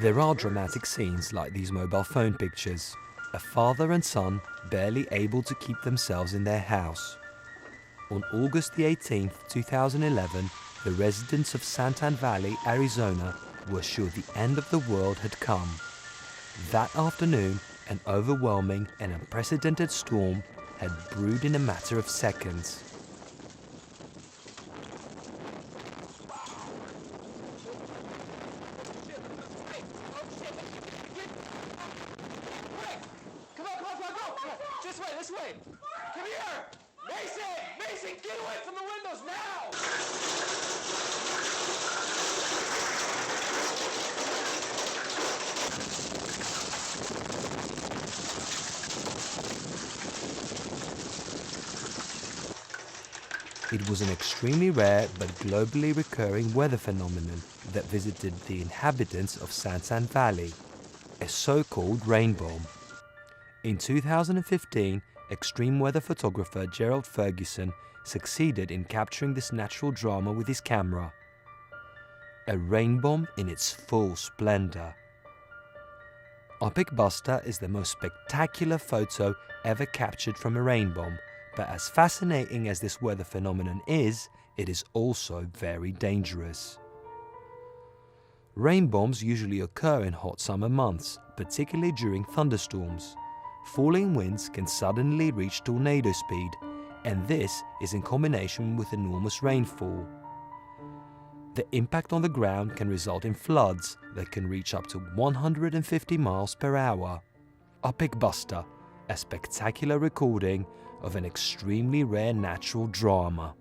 There are dramatic scenes like these mobile phone pictures. A father and son barely able to keep themselves in their house. On August the 18th, 2011, the residents of Santan Valley, Arizona were sure the end of the world had come. That afternoon, an overwhelming and unprecedented storm had brewed in a matter of seconds. This way! Come here! Mason, get away from the windows now! It was an extremely rare but globally recurring weather phenomenon that visited the inhabitants of Santan Valley, a so-called rain bomb. In 2015, extreme weather photographer Gerald Ferguson succeeded in capturing this natural drama with his camera. A rain bomb in its full splendor. Our PicBuster is the most spectacular photo ever captured from a rain bomb, but as fascinating as this weather phenomenon is, it is also very dangerous. Rain bombs usually occur in hot summer months, particularly during thunderstorms. Falling winds can suddenly reach tornado speed, and this is in combination with enormous rainfall. The impact on the ground can result in floods that can reach up to 150 miles per hour. Our PicBuster, a spectacular recording of an extremely rare natural drama.